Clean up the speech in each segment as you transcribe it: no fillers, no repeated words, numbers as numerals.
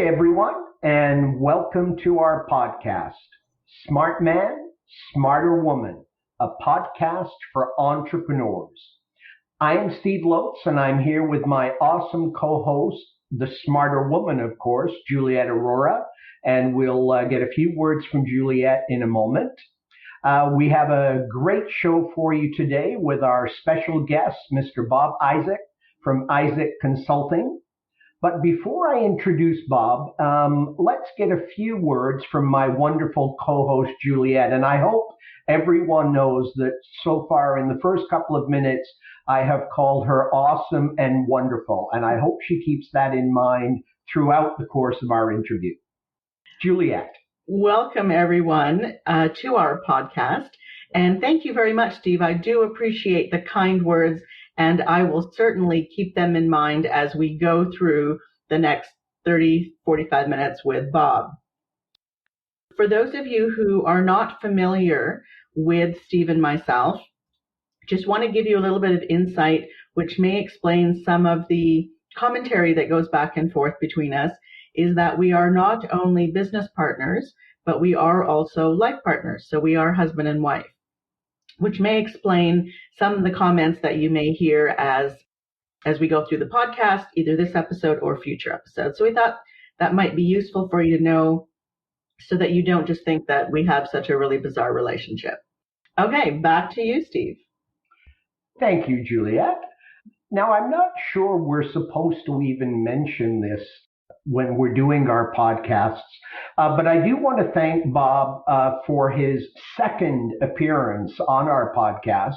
everyone, and welcome to our podcast, Smart Man, Smarter Woman, a podcast for entrepreneurs. I am Steve Lotz, and I'm here with my awesome co-host, the smarter woman, of course, Juliet Aurora, and we'll get a few words from Juliet in a moment. We have a great show for you today with our special guest, Mr. Bob Izsak from Izsak Consulting. But before I introduce Bob, let's get a few words from my wonderful co-host, Juliet. And I hope everyone knows that so far in the first couple of minutes, I have called her awesome and wonderful. And I hope she keeps that in mind throughout the course of our interview. Juliet. Welcome, everyone, to our podcast. And thank you very much, Steve. I do appreciate the kind words, and I will certainly keep them in mind as we go through the next 30, 45 minutes with Bob. For those of you who are not familiar with Steve and myself, just want to give you a little bit of insight, which may explain some of the commentary that goes back and forth between us, is that we are not only business partners, but we are also life partners. So we are husband and wife, which may explain some of the comments that you may hear as we go through the podcast, either this episode or future episodes. So we thought that might be useful for you to know so that you don't just think that we have such a really bizarre relationship. Okay, back to you, Steve. Thank you, Juliet. Now, I'm not sure we're supposed to even mention this when we're doing our podcasts, but I do want to thank Bob for his second appearance on our podcast,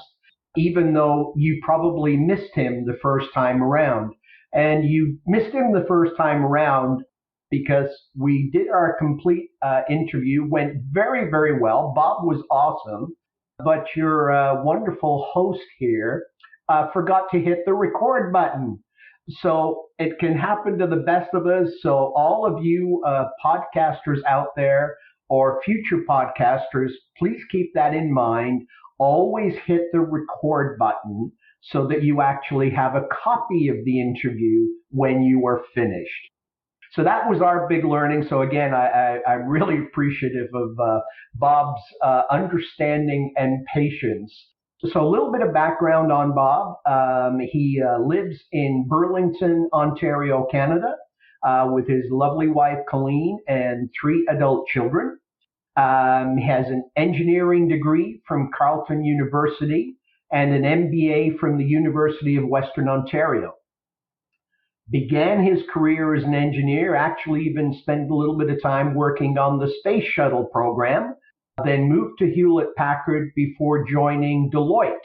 even though you probably missed him the first time around. And you missed him the first time around because we did our complete interview, went very, very well. Bob was awesome, but your wonderful host here forgot to hit the record button. So it can happen to the best of us. So all of you podcasters out there or future podcasters, please keep that in mind. Always hit the record button so that you actually have a copy of the interview when you are finished. So that was our big learning. So again, I'm really appreciative of Bob's understanding and patience. So a little bit of background on Bob. He lives in Burlington, Ontario, Canada, with his lovely wife, Colleen, and 3 adult children. He has an engineering degree from Carleton University and an MBA from the University of Western Ontario. Began his career as an engineer, actually even spent a little bit of time working on the space shuttle program, then moved to Hewlett-Packard before joining Deloitte.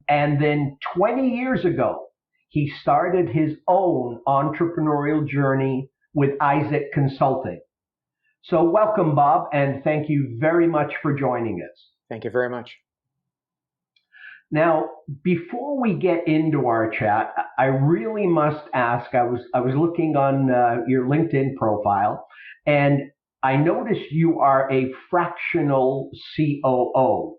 And then 20 years ago, he started his own entrepreneurial journey with Izsak Consulting. So welcome, Bob, and thank you very much for joining us. Thank you very much. Now, before we get into our chat, I really must ask, I was looking on your LinkedIn profile, and I noticed you are a fractional COO.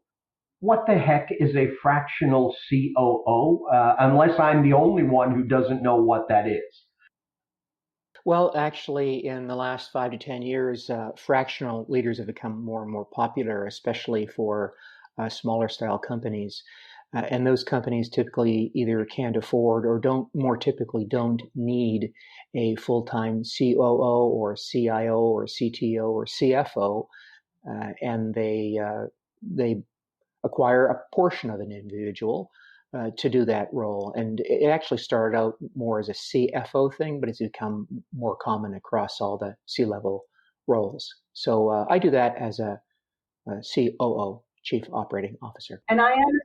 What the heck is a fractional COO? Unless I'm the only one who doesn't know what that is. Well, actually, in the last 5 to 10 years, fractional leaders have become more and more popular, especially for smaller style companies. And those companies typically either can't afford or don't need a full-time COO or CIO or CTO or CFO, and they acquire a portion of an individual to do that role. And it actually started out more as a CFO thing, but it's become more common across all the C-level roles. So I do that as a COO, Chief Operating Officer. And I am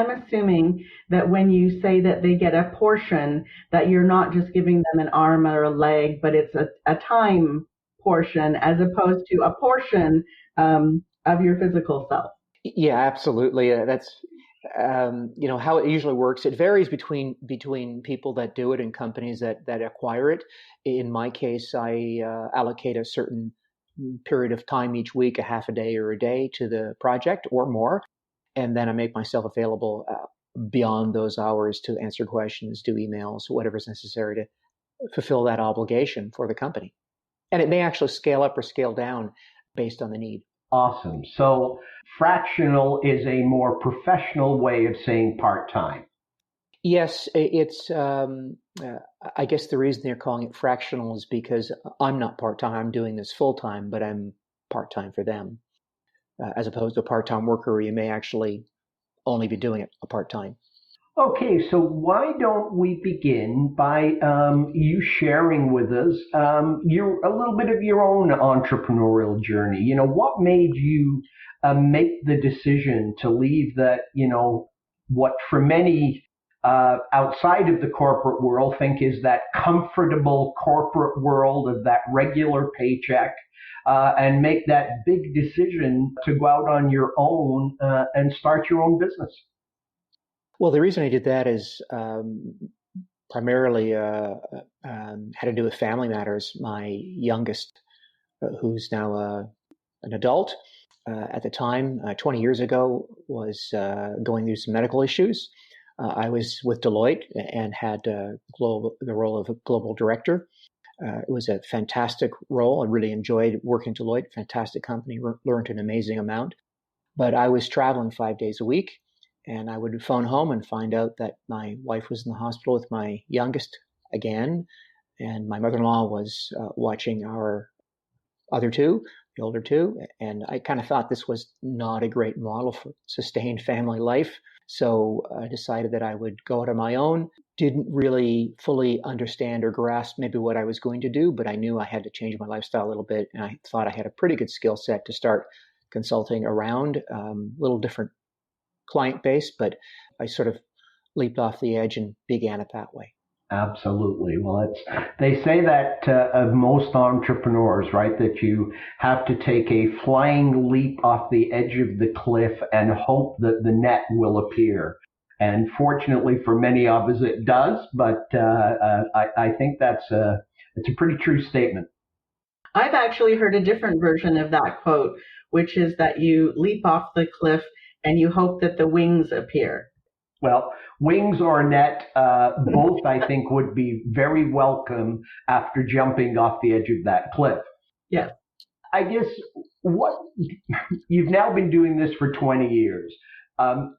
assuming that when you say that they get a portion, that you're not just giving them an arm or a leg, but it's a time portion as opposed to a portion of your physical self. Yeah, absolutely. That's how it usually works. It varies between people that do it and companies that acquire it. In my case, I allocate a certain period of time each week, a half a day or a day to the project or more. And then I make myself available beyond those hours to answer questions, do emails, whatever's necessary fulfill that obligation for the company. And it may actually scale up or scale down based on the need. Awesome. So fractional is a more professional way of saying part-time. Yes, it's, I guess the reason they're calling it fractional is because I'm not part-time. I'm doing this full-time, but I'm part-time for them, as opposed to a part-time worker where you may actually only be doing it a part-time. Okay, so why don't we begin by you sharing with us a little bit of your own entrepreneurial journey? What made you make the decision to leave that, what for many outside of the corporate world think is that comfortable corporate world of that regular paycheck and make that big decision to go out on your own and start your own business? Well, the reason I did that is primarily had to do with family matters. My youngest, who's now an adult, at the time, 20 years ago, was going through some medical issues. I was with Deloitte and had the role of a global director. It was a fantastic role. I really enjoyed working at Deloitte, fantastic company, learned an amazing amount. But I was traveling 5 days a week. And I would phone home and find out that my wife was in the hospital with my youngest again. And my mother-in-law was watching our other two, the older two. And I kind of thought this was not a great model for sustained family life. So I decided that I would go out on my own. Didn't really fully understand or grasp maybe what I was going to do, but I knew I had to change my lifestyle a little bit. And I thought I had a pretty good skill set to start consulting around a little different client base, but I sort of leaped off the edge and began it that way. Absolutely. Well, they say that of most entrepreneurs, right, that you have to take a flying leap off the edge of the cliff and hope that the net will appear. And fortunately for many of us, it does. But I think it's a pretty true statement. I've actually heard a different version of that quote, which is that you leap off the cliff and you hope that the wings appear. Well, wings or net, both I think would be very welcome after jumping off the edge of that cliff. Yes. I guess you've now been doing this for 20 years.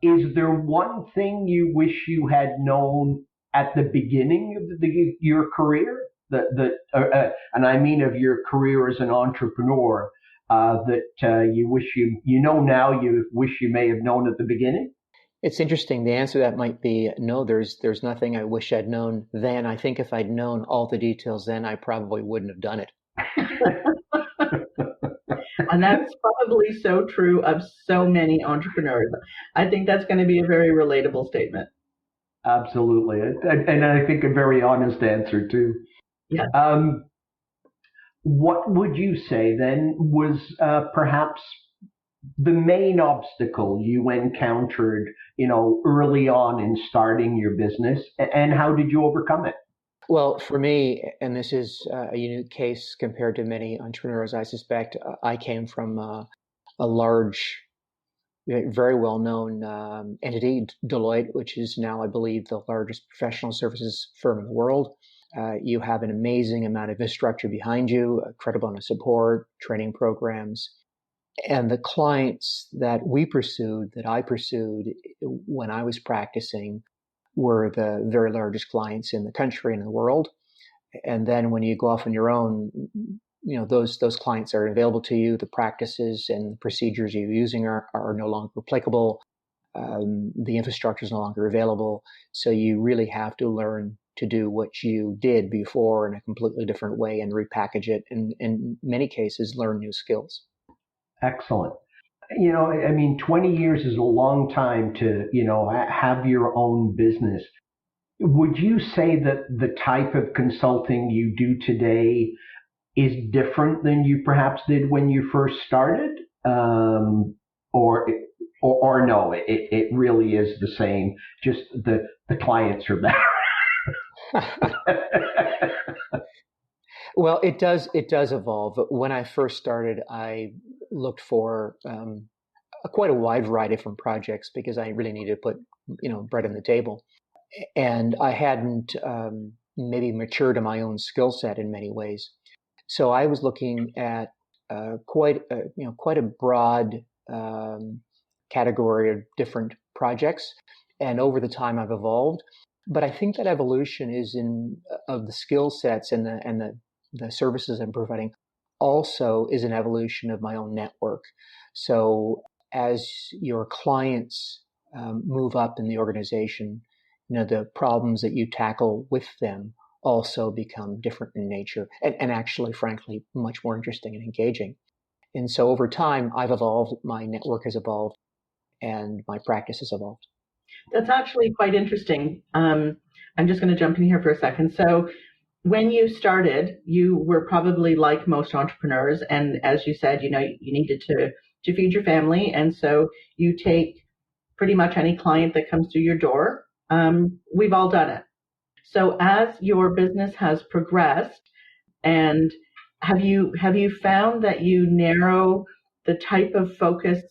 Is there one thing you wish you had known at the beginning of your career? And I mean of your career as an entrepreneur, that you wish you know now you wish you may have known at the beginning? It's interesting. The answer to that might be no, there's nothing I wish I'd known then. I think if I'd known all the details then, I probably wouldn't have done it. And that's probably so true of so many entrepreneurs. I think that's going to be a very relatable statement. Absolutely. And I think a very honest answer too. Yeah. What would you say then was perhaps the main obstacle you encountered, early on in starting your business, and how did you overcome it? Well, for me, and this is a unique case compared to many entrepreneurs, I suspect, I came from a large, very well-known entity, Deloitte, which is now, I believe, the largest professional services firm in the world. You have an amazing amount of infrastructure behind you, a credible amount of support, training programs. And the clients that I pursued when I was practicing were the very largest clients in the country and in the world. And then when you go off on your own, those clients are available to you. The practices and the procedures you're using are no longer applicable. The infrastructure is no longer available. So you really have to learn to do what you did before in a completely different way and repackage it. And in many cases, learn new skills. Excellent. 20 years is a long time to, have your own business. Would you say that the type of consulting you do today is different than you perhaps did when you first started? Or no, it really is the same, just the clients are better? Well, it does evolve. When I first started, I looked for quite a wide variety of different projects because I really needed to put, bread on the table. And I hadn't maybe mature to my own skill set in many ways. So I was looking at quite a broad category of different projects, and over the time I've evolved. But I think that evolution is of the skill sets and the services I'm providing also is an evolution of my own network. So as your clients move up in the organization, the problems that you tackle with them also become different in nature and actually, frankly, much more interesting and engaging. And so over time, I've evolved, my network has evolved, and my practice has evolved. That's actually quite interesting. I'm just going to jump in here for a second. So when you started, you were probably like most entrepreneurs. And as you said, you needed to feed your family. And so you take pretty much any client that comes through your door. We've all done it. So as your business has progressed, and have you found that you narrow the type of focus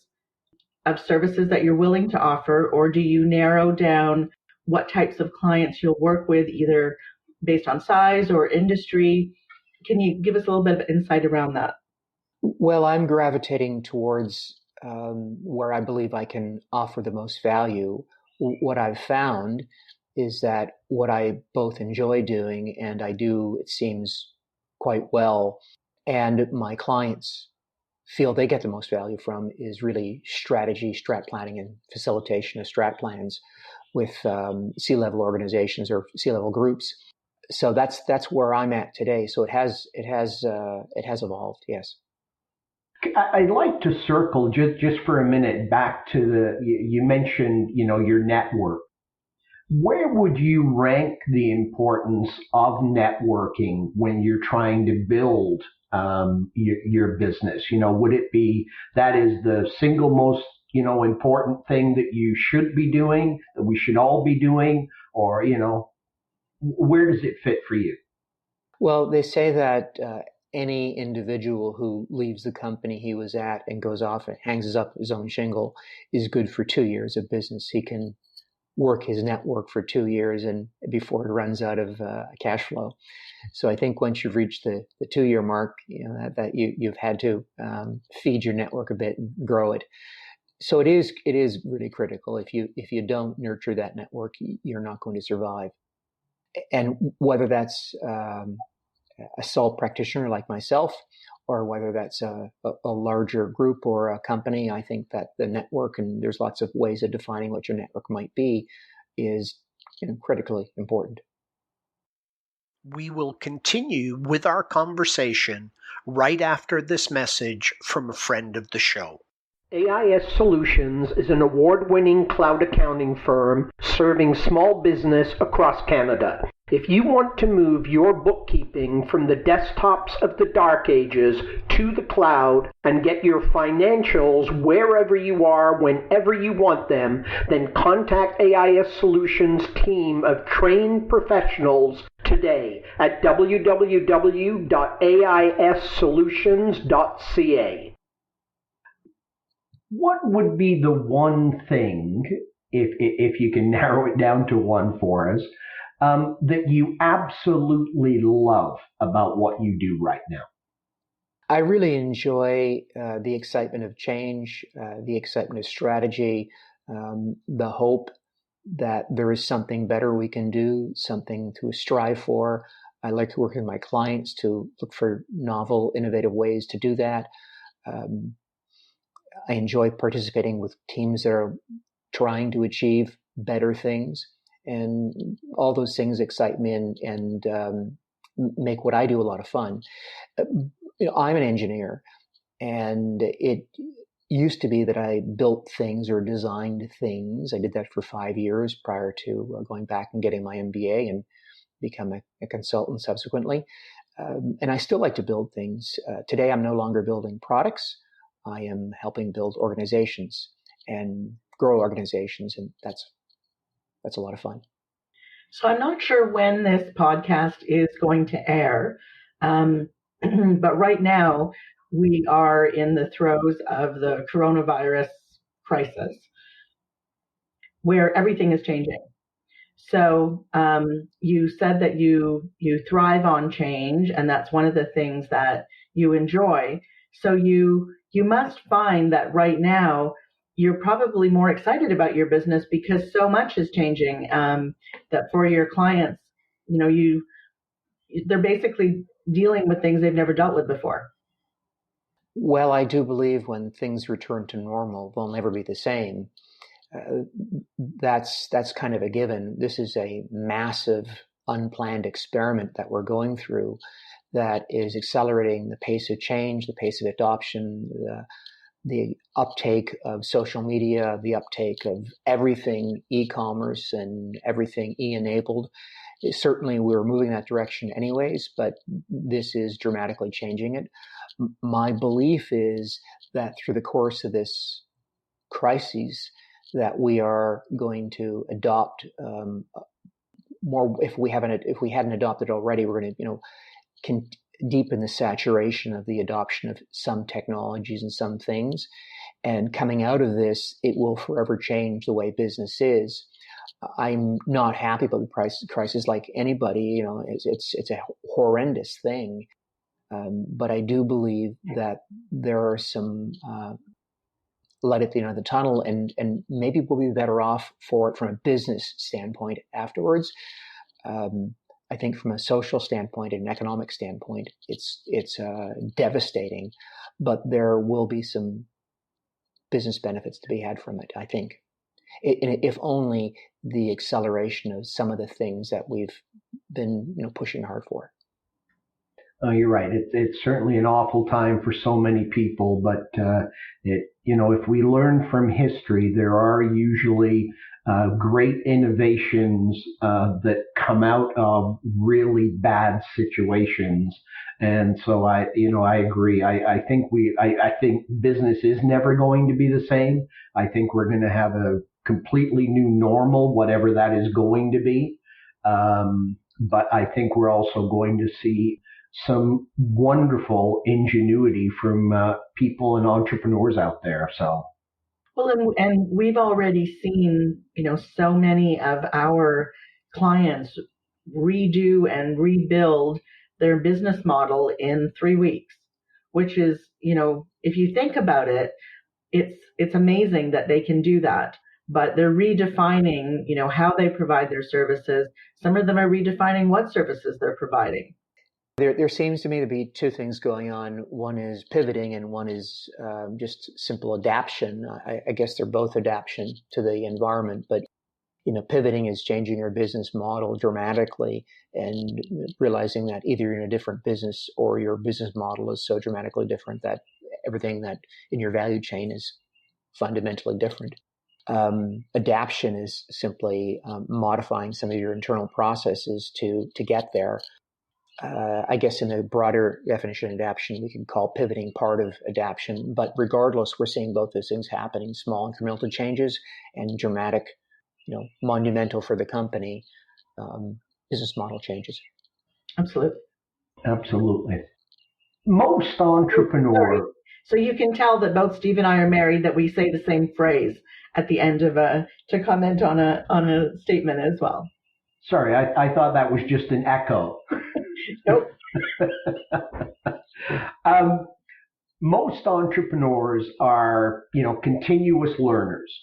of services that you're willing to offer, or do you narrow down what types of clients you'll work with, either based on size or industry? Can you give us a little bit of insight around that? Well, I'm gravitating towards where I believe I can offer the most value. What I've found is that what I both enjoy doing and I do, it seems, quite well, and my clients feel they get the most value from is really strategy, strat planning, and facilitation of strat plans with C-level organizations or C-level groups. So that's where I'm at today. So it has evolved. Yes. I'd like to circle just for a minute back to you mentioned, your network. Where would you rank the importance of networking when you're trying to build your business? Would it be that is the single most, important thing that you should be doing, that we should all be doing, or, where does it fit for you? Well, they say that any individual who leaves the company he was at and goes off and hangs up his own shingle is good for 2 years of business. He can work his network for 2 years and before it runs out of cash flow. So I think once you've reached the 2-year mark, that you've had to feed your network a bit and grow it. So it is really critical. If you don't nurture that network, you're not going to survive. And whether that's a sole practitioner like myself, or whether that's a larger group or a company, I think that the network, and there's lots of ways of defining what your network might be, is critically important. We will continue with our conversation right after this message from a friend of the show. AIS Solutions is an award-winning cloud accounting firm serving small business across Canada. If you want to move your bookkeeping from the desktops of the dark ages to the cloud and get your financials wherever you are, whenever you want them, then contact AIS Solutions' team of trained professionals today at www.aissolutions.ca. What would be the one thing, if you can narrow it down to one for us, that you absolutely love about what you do right now? I really enjoy the excitement of change, the excitement of strategy, the hope that there is something better we can do, something to strive for. I like to work with my clients to look for novel, innovative ways to do that. I enjoy participating with teams that are trying to achieve better things, and all those things excite me and make what I do a lot of fun. I'm an engineer, and it used to be that I built things or designed things. I did that for 5 years prior to going back and getting my MBA and become a consultant subsequently. And I still like to build things. Today, I'm no longer building products. I am helping build organizations and grow organizations, and that's a lot of fun. So I'm not sure when this podcast is going to air, but right now we are in the throes of the coronavirus crisis, where everything is changing. So you said that you thrive on change, and that's one of the things that you enjoy. So you must find that right now you're probably more excited about your business because so much is changing. That for your clients, they're basically dealing with things they've never dealt with before. Well, I do believe when things return to normal, they'll never be the same. That's kind of a given. This is a massive, unplanned experiment that we're going through that is accelerating the pace of change, the pace of adoption, the uptake of social media, the uptake of everything e-commerce and everything e-enabled. Certainly, we're moving that direction anyways, but this is dramatically changing it. My belief is that through the course of this crisis, that we are going to adopt more. If we hadn't adopted already, we're going to deepen the saturation of the adoption of some technologies and some things. And coming out of this, it will forever change the way business is. I'm not happy about the crisis, like anybody. It's a horrendous thing. But I do believe that there are some light at the end of the tunnel, and maybe we'll be better off for it from a business standpoint afterwards. I think from a social standpoint and an economic standpoint, it's devastating, but there will be some business benefits to be had from it, I think. If only the acceleration of some of the things that we've been pushing hard for. You're right. It's certainly an awful time for so many people, but if we learn from history, there are usually great innovations that come out of really bad situations. And so I agree. I think business is never going to be the same. I think we're going to have a completely new normal, whatever that is going to be. But I think we're also going to see some wonderful ingenuity from people and entrepreneurs out there. So, well, and we've already seen, so many of our clients redo and rebuild their business model in 3 weeks, which is, if you think about it, it's amazing that they can do that. But they're redefining, how they provide their services. Some of them are redefining what services they're providing. There seems to me to be two things going on. One is pivoting and one is just simple adaptation. I guess they're both adaptation to the environment, but pivoting is changing your business model dramatically and realizing that either you're in a different business or your business model is so dramatically different that everything that in your value chain is fundamentally different. Adaptation is simply modifying some of your internal processes to get there. I guess in the broader definition of adaptation, we can call pivoting part of adaptation. But regardless, we're seeing both those things happening, small incremental changes and dramatic, monumental for the company business model changes. Absolutely. Absolutely. Most entrepreneurs. So you can tell that both Steve and I are married, that we say the same phrase at the end of to comment on a statement as well. Sorry, I thought that was just an echo. Nope. Most entrepreneurs are, continuous learners.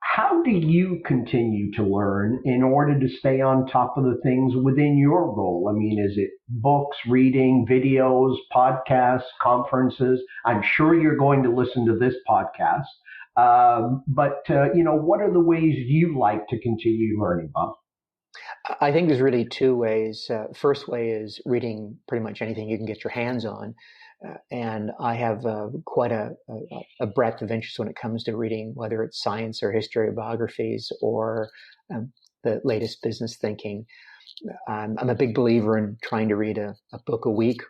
How do you continue to learn in order to stay on top of the things within your role? I mean, is it books, reading, videos, podcasts, conferences? I'm sure you're going to listen to this podcast. But what are the ways you like to continue learning, Bob? I think there's really two ways. First way is reading pretty much anything you can get your hands on. And I have quite a breadth of interest when it comes to reading, whether it's science or history or biographies or the latest business thinking. I'm a big believer in trying to read a book a week.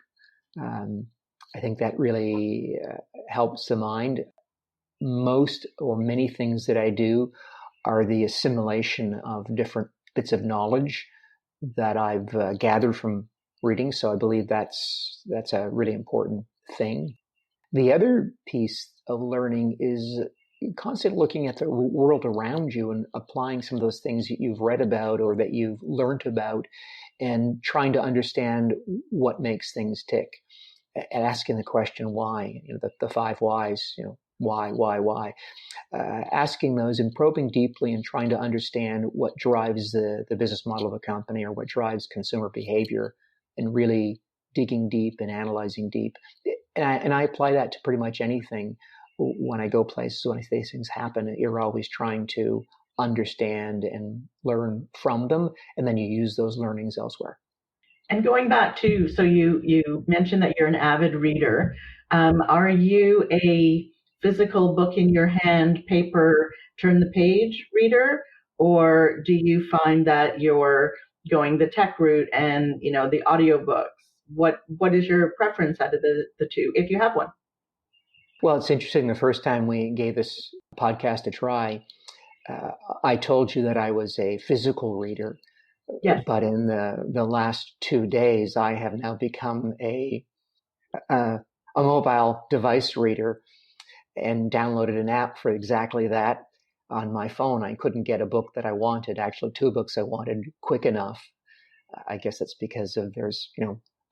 I think that really helps the mind. Most or many things that I do are the assimilation of different bits of knowledge that I've gathered from reading. So I believe that's a really important thing. The other piece of learning is constantly looking at the world around you and applying some of those things that you've read about or that you've learned about, and trying to understand what makes things tick, and asking the question why, the 5 whys, why, asking those and probing deeply and trying to understand what drives the business model of a company or what drives consumer behavior, and really digging deep and analyzing deep. And I apply that to pretty much anything. When I go places, when these things happen, you're always trying to understand and learn from them, and then you use those learnings elsewhere. And going back to, so you mentioned that you're an avid reader. Are you a physical book in your hand, paper, turn the page reader, or do you find that you're going the tech route and the audiobooks? What is your preference out of the two, if you have one? Well, it's interesting. The first time we gave this podcast a try, I told you that I was a physical reader. Yes. But in the last 2 days, I have now become a mobile device reader and downloaded an app for exactly that on my phone. I couldn't get a book that I wanted, actually 2 books I wanted, quick enough. I guess that's because of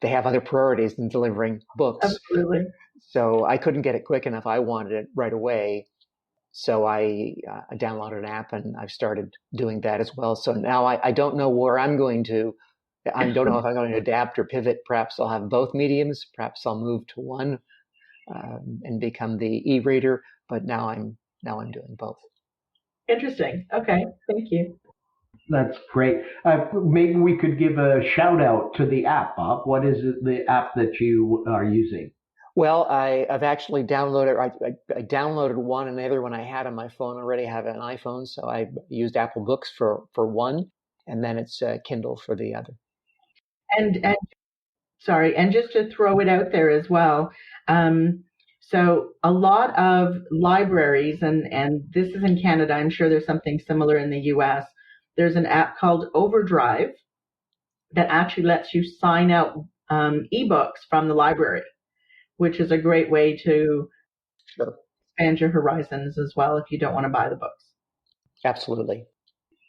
they have other priorities than delivering books. Absolutely. So I couldn't get it quick enough. I wanted it right away. So I downloaded an app and I've started doing that as well. So now I don't know where I don't know if I'm going to adapt or pivot. Perhaps I'll have both mediums. Perhaps I'll move to one and become the e-reader. But now I'm doing both. Interesting. Okay. Thank you. That's great. Maybe we could give a shout out to the app, Bob. What is the app that you are using? Well, I've actually downloaded. I downloaded one, and the other one I had on my phone already. I have an iPhone, so I used Apple Books for one, and then it's Kindle for the other. And sorry, and just to throw it out there as well. So a lot of libraries, and this is in Canada. I'm sure there's something similar in the U.S. There's an app called Overdrive that actually lets you sign out ebooks from the library, which is a great way to expand your horizons as well if you don't want to buy the books. Absolutely.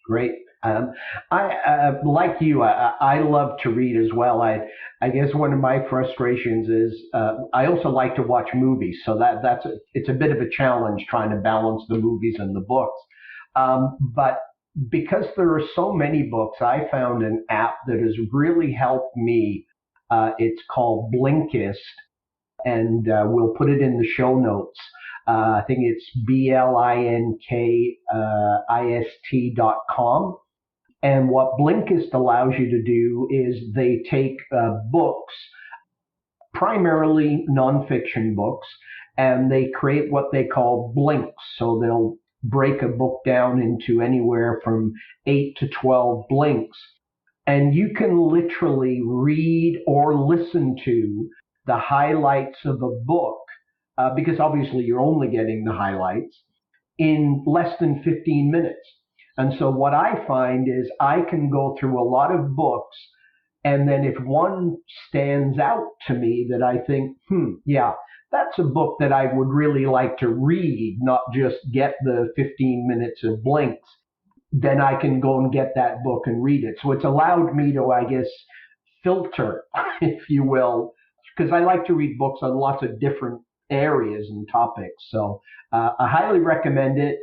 Great. I like you. I love to read as well. I guess one of my frustrations is I also like to watch movies, so it's a bit of a challenge trying to balance the movies and the books. But because there are so many books, I found an app that has really helped me. It's called Blinkist, and we'll put it in the show notes. I think it's blinkist.com. And what Blinkist allows you to do is they take books, primarily nonfiction books, and they create what they call blinks. So they'll break a book down into anywhere from 8 to 12 blinks. And you can literally read or listen to the highlights of a book, because obviously you're only getting the highlights, in less than 15 minutes. And so what I find is I can go through a lot of books, and then if one stands out to me that I think, yeah, that's a book that I would really like to read, not just get the 15 minutes of blinks, then I can go and get that book and read it. So it's allowed me to, I guess, filter, if you will, because I like to read books on lots of different areas and topics. So I highly recommend it.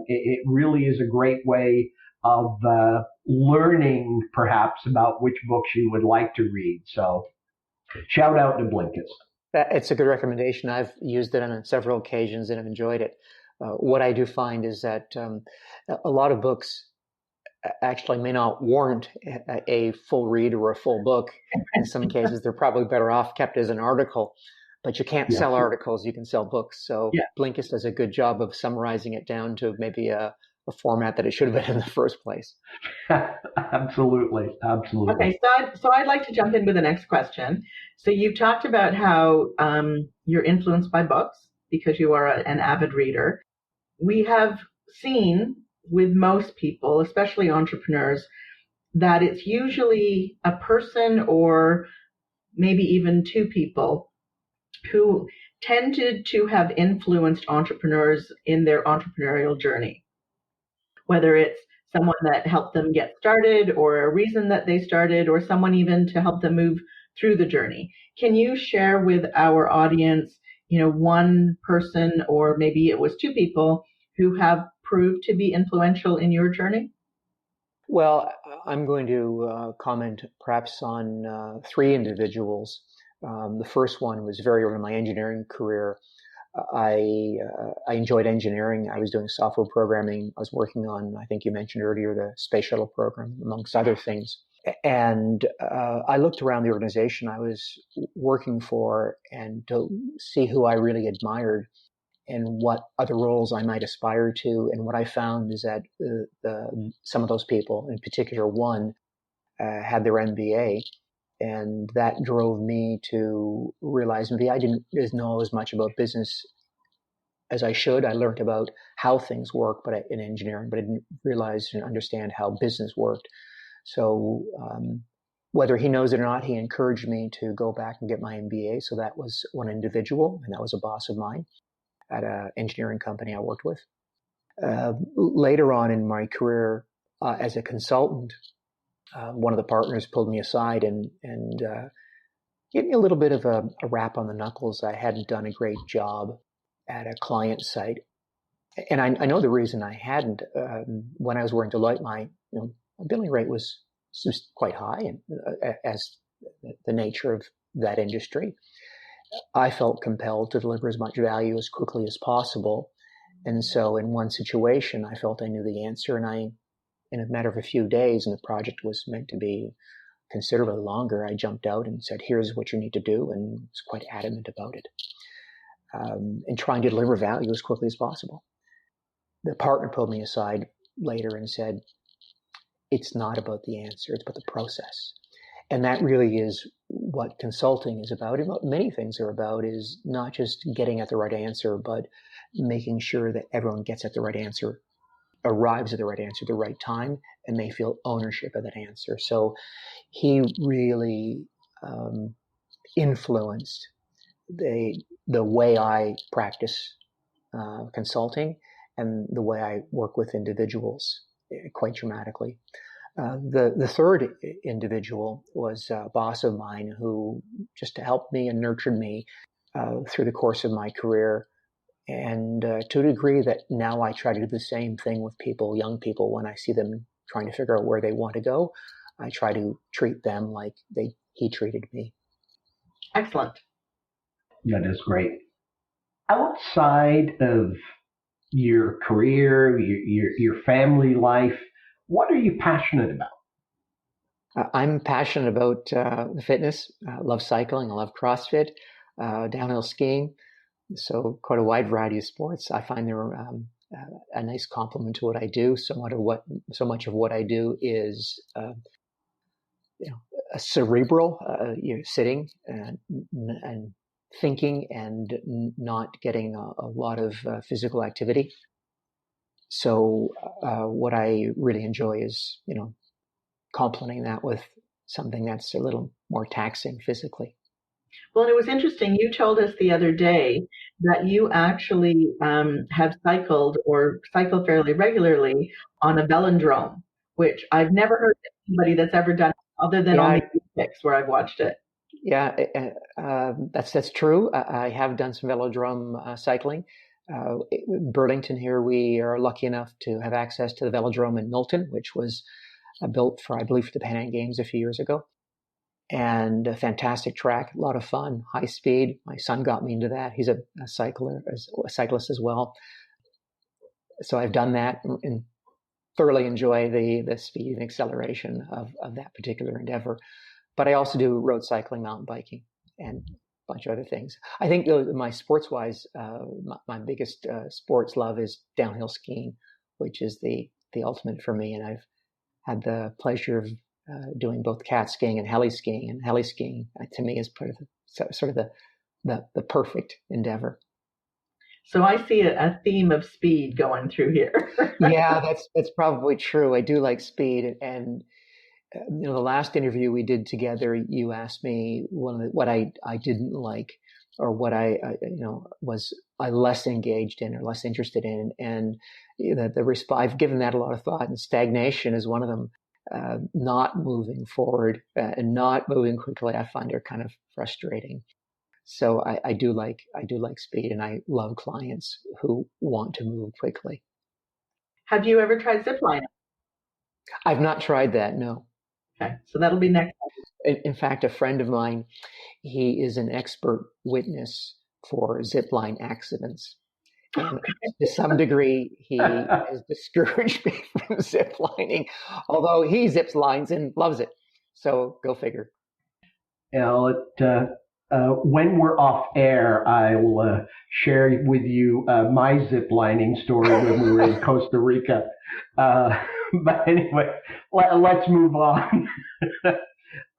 It really is a great way of learning, perhaps, about which books you would like to read. So shout out to Blinkist. It's a good recommendation. I've used it on several occasions and have enjoyed it. What I do find is that a lot of books actually may not warrant a full read or a full book. In some cases, they're probably better off kept as an article. But you can't sell articles, you can sell books. So Blinkist does a good job of summarizing it down to maybe a format that it should have been in the first place. Absolutely. Okay, so I'd like to jump in with the next question. So you've talked about how you're influenced by books because you are an avid reader. We have seen with most people, especially entrepreneurs, that it's usually a person or maybe even two people who tended to have influenced entrepreneurs in their entrepreneurial journey, whether it's someone that helped them get started or a reason that they started or someone even to help them move through the journey. Can you share with our audience, one person or maybe it was two people who have proved to be influential in your journey? Well, I'm going to comment perhaps on three individuals. The first one was very early in my engineering career. I enjoyed engineering. I was doing software programming. I was working on, I think you mentioned earlier, the space shuttle program, amongst other things. And I looked around the organization I was working for and to see who I really admired and what other roles I might aspire to. And what I found is that some of those people, in particular one, had their MBA. And that drove me to realize maybe I didn't know as much about business as I should. I learned about how things work in engineering, but I didn't realize and understand how business worked. So whether he knows it or not, he encouraged me to go back and get my MBA. So that was one individual, and that was a boss of mine at an engineering company I worked with. Later on in my career as a consultant, one of the partners pulled me aside and gave me a little bit of a rap on the knuckles. I hadn't done a great job at a client site. And I know the reason I hadn't. When I was working Deloitte, my billing rate was quite high, and as the nature of that industry, I felt compelled to deliver as much value as quickly as possible. And so in one situation, I felt I knew the answer, and in a matter of a few days, and the project was meant to be considerably longer, I jumped out and said, here's what you need to do, and was quite adamant about it, and trying to deliver value as quickly as possible. The partner pulled me aside later and said, it's not about the answer, it's about the process. And that really is what consulting is about. And what many things are about is not just getting at the right answer, but making sure that everyone gets at the right answer, arrives at the right answer at the right time, and they feel ownership of that answer. So he really influenced the way I practice consulting and the way I work with individuals quite dramatically. The third individual was a boss of mine who just helped me and nurtured me through the course of my career. And to a degree that now I try to do the same thing with people, young people, when I see them trying to figure out where they want to go, I try to treat them like he treated me. Excellent. That is great. Outside of your career, your family life, what are you passionate about? I'm passionate about fitness. I love cycling. I love CrossFit, downhill skiing. So quite a wide variety of sports. I find they're a nice complement to what I do. So much of what I do is a cerebral. You're sitting and thinking and not getting a lot of physical activity. So what I really enjoy is complementing that with something that's a little more taxing physically. Well, it was interesting. You told us the other day that you actually have cycled or cycle fairly regularly on a velodrome, which I've never heard of anybody that's ever done other than on the Olympics where I've watched it. Yeah, that's true. I have done some velodrome cycling. In Burlington here, we are lucky enough to have access to the velodrome in Milton, which was built for, I believe, for the Pan Am Games a few years ago. And a fantastic track, a lot of fun, high speed. My son got me into that. He's a cyclist as well. So I've done that and thoroughly enjoy the speed and acceleration of that particular endeavor. But I also do road cycling, mountain biking, and a bunch of other things. I think my sports-wise, my biggest sports love is downhill skiing, which is the ultimate for me. And I've had the pleasure of doing both cat skiing and heli skiing. And heli skiing, to me, is sort of the perfect endeavor. So I see a theme of speed going through here. Yeah, that's probably true. I do like speed, and the last interview we did together, you asked me what I didn't like or what was I less engaged in or less interested in. And I've given that a lot of thought, and stagnation is one of them. Not moving forward and not moving quickly, I find are kind of frustrating. So I do like speed, and I love clients who want to move quickly. Have you ever tried Ziplining? I've not tried that, no. Okay, so that'll be next. In fact, a friend of mine, he is an expert witness for zipline accidents. And to some degree, he has discouraged me from ziplining, although he zips lines and loves it. So go figure. When we're off air, I'll share with you my ziplining story when we were in Costa Rica. But anyway, let's move on.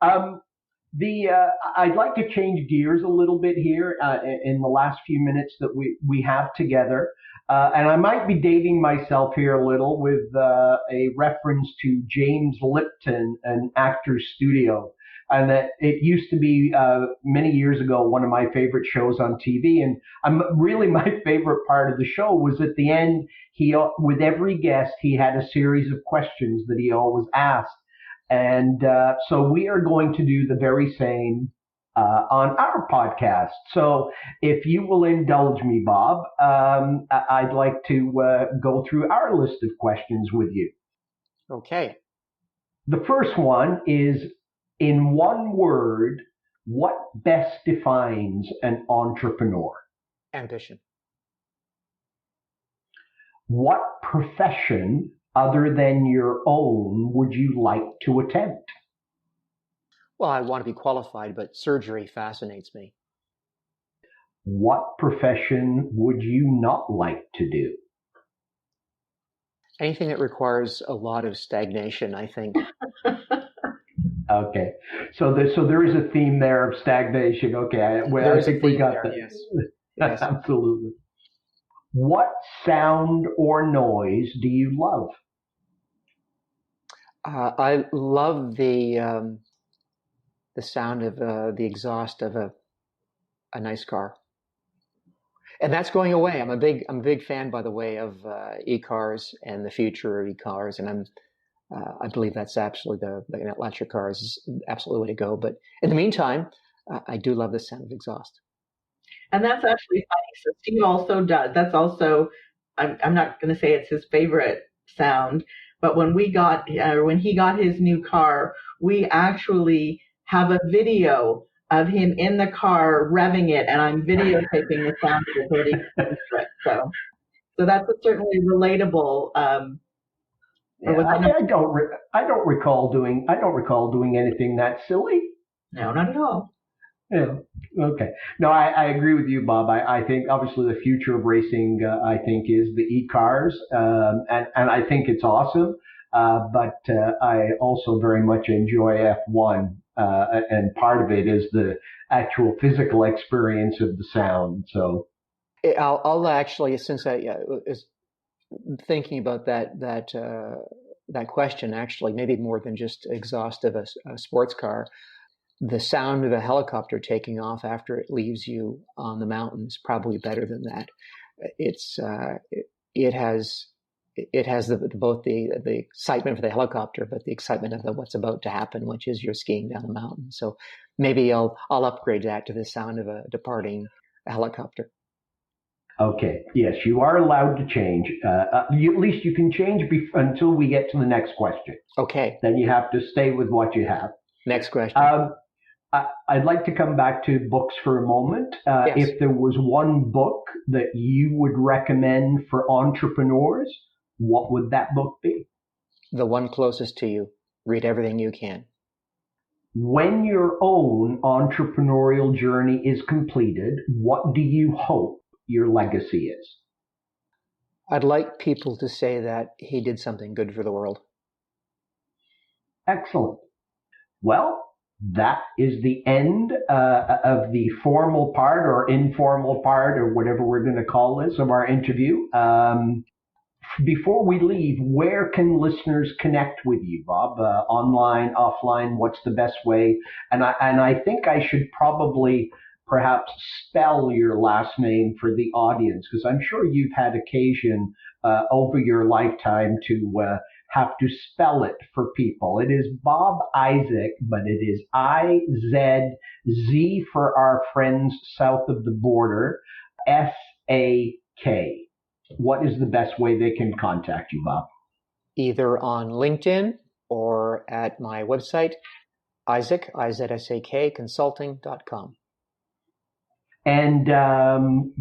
I'd like to change gears a little bit here in the last few minutes that we have together. And I might be dating myself here a little with a reference to James Lipton, an actor's studio. And that it used to be many years ago one of my favorite shows on TV. And really my favorite part of the show was at the end, with every guest, he had a series of questions that he always asked. And so we are going to do the very same on our podcast. So if you will indulge me, Bob, I'd like to go through our list of questions with you. Okay. The first one is, in one word, what best defines an entrepreneur? Ambition. What profession other than your own would you like to attempt? Well, I want to be qualified, but surgery fascinates me. What profession would you not like to do? Anything that requires a lot of stagnation, I think. Okay, so there is a theme there of stagnation. Okay, I think we got that. Yes. Yes. Absolutely. What sound or noise do you love? I love the sound of the exhaust of a nice car, and that's going away. I'm a big fan, by the way, of e-cars and the future of e-cars, and I believe that's absolutely the electric cars is absolutely the way to go. But in the meantime, I do love the sound of exhaust. And that's actually funny. So Steve also does. That's also, I'm not going to say it's his favorite sound, but when he got his new car, we actually have a video of him in the car revving it, and I'm videotaping the sound of it. So that's a certainly relatable. I don't recall doing anything that silly. No, not at all. Yeah. Okay. No, I agree with you, Bob. I think obviously the future of racing, I think, is the e-cars, and I think it's awesome. But I also very much enjoy F1, and part of it is the actual physical experience of the sound. So I'll actually, since I is thinking about that question, actually, maybe more than just exhaust of a sports car. The sound of a helicopter taking off after it leaves you on the mountain is probably better than that. It has both the excitement for the helicopter, but the excitement of what's about to happen, which is you're skiing down the mountain. So maybe I'll upgrade that to the sound of a departing helicopter. Okay. Yes, you are allowed to change. At least you can change until we get to the next question. Okay. Then you have to stay with what you have. Next question. I'd like to come back to books for a moment. Yes. If there was one book that you would recommend for entrepreneurs, what would that book be? The one closest to you. Read everything you can. When your own entrepreneurial journey is completed, what do you hope your legacy is? I'd like people to say that he did something good for the world. Excellent. Well, that is the end of the formal part or informal part or whatever we're going to call this of our interview. Before we leave, where can listeners connect with you, Bob? Online, offline, what's the best way? And I think I should probably perhaps spell your last name for the audience? Because I'm sure you've had occasion over your lifetime to have to spell it for people. It is Bob Izsak, but it is IZZ for our friends south of the border, SAK. What is the best way they can contact you, Bob? Either on LinkedIn or at my website, Izsak, IZSAK, consulting.com. And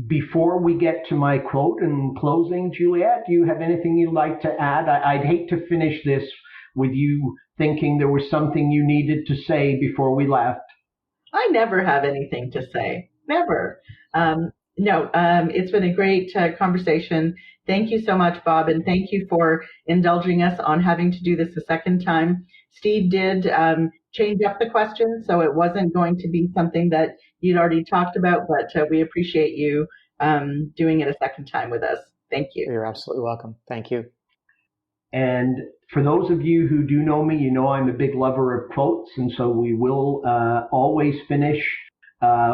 before we get to my quote and closing, Juliet, do you have anything you'd like to add? I'd hate to finish this with you thinking there was something you needed to say before we left. I never have anything to say. Never. No, it's been a great conversation. Thank you so much, Bob, and thank you for indulging us on having to do this a second time. Steve did change up the question, so it wasn't going to be something that you'd already talked about, but we appreciate you doing it a second time with us. Thank you. You're absolutely welcome. Thank you. And for those of you who do know me, you know I'm a big lover of quotes, and so we will always finish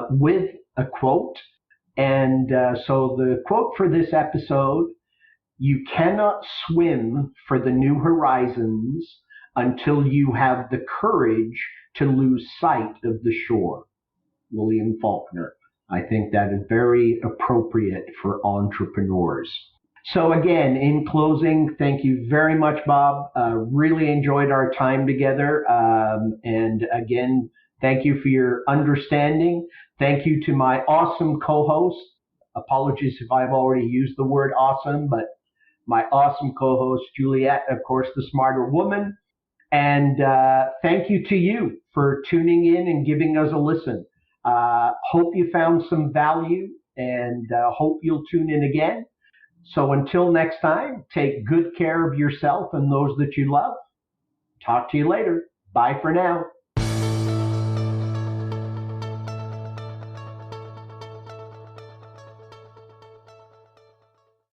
with a quote. And so the quote for this episode: "You cannot swim for the new horizons until you have the courage to lose sight of the shore." William Faulkner. I think that is very appropriate for entrepreneurs. So again, in closing, thank you very much, Bob. Really enjoyed our time together. And again, thank you for your understanding. Thank you to my awesome co-host. Apologies if I've already used the word awesome, but my awesome co-host, Juliet, of course, the smarter woman. And thank you to you for tuning in and giving us a listen. Hope you found some value, and hope you'll tune in again. So until next time, take good care of yourself and those that you love. Talk to you later. Bye for now.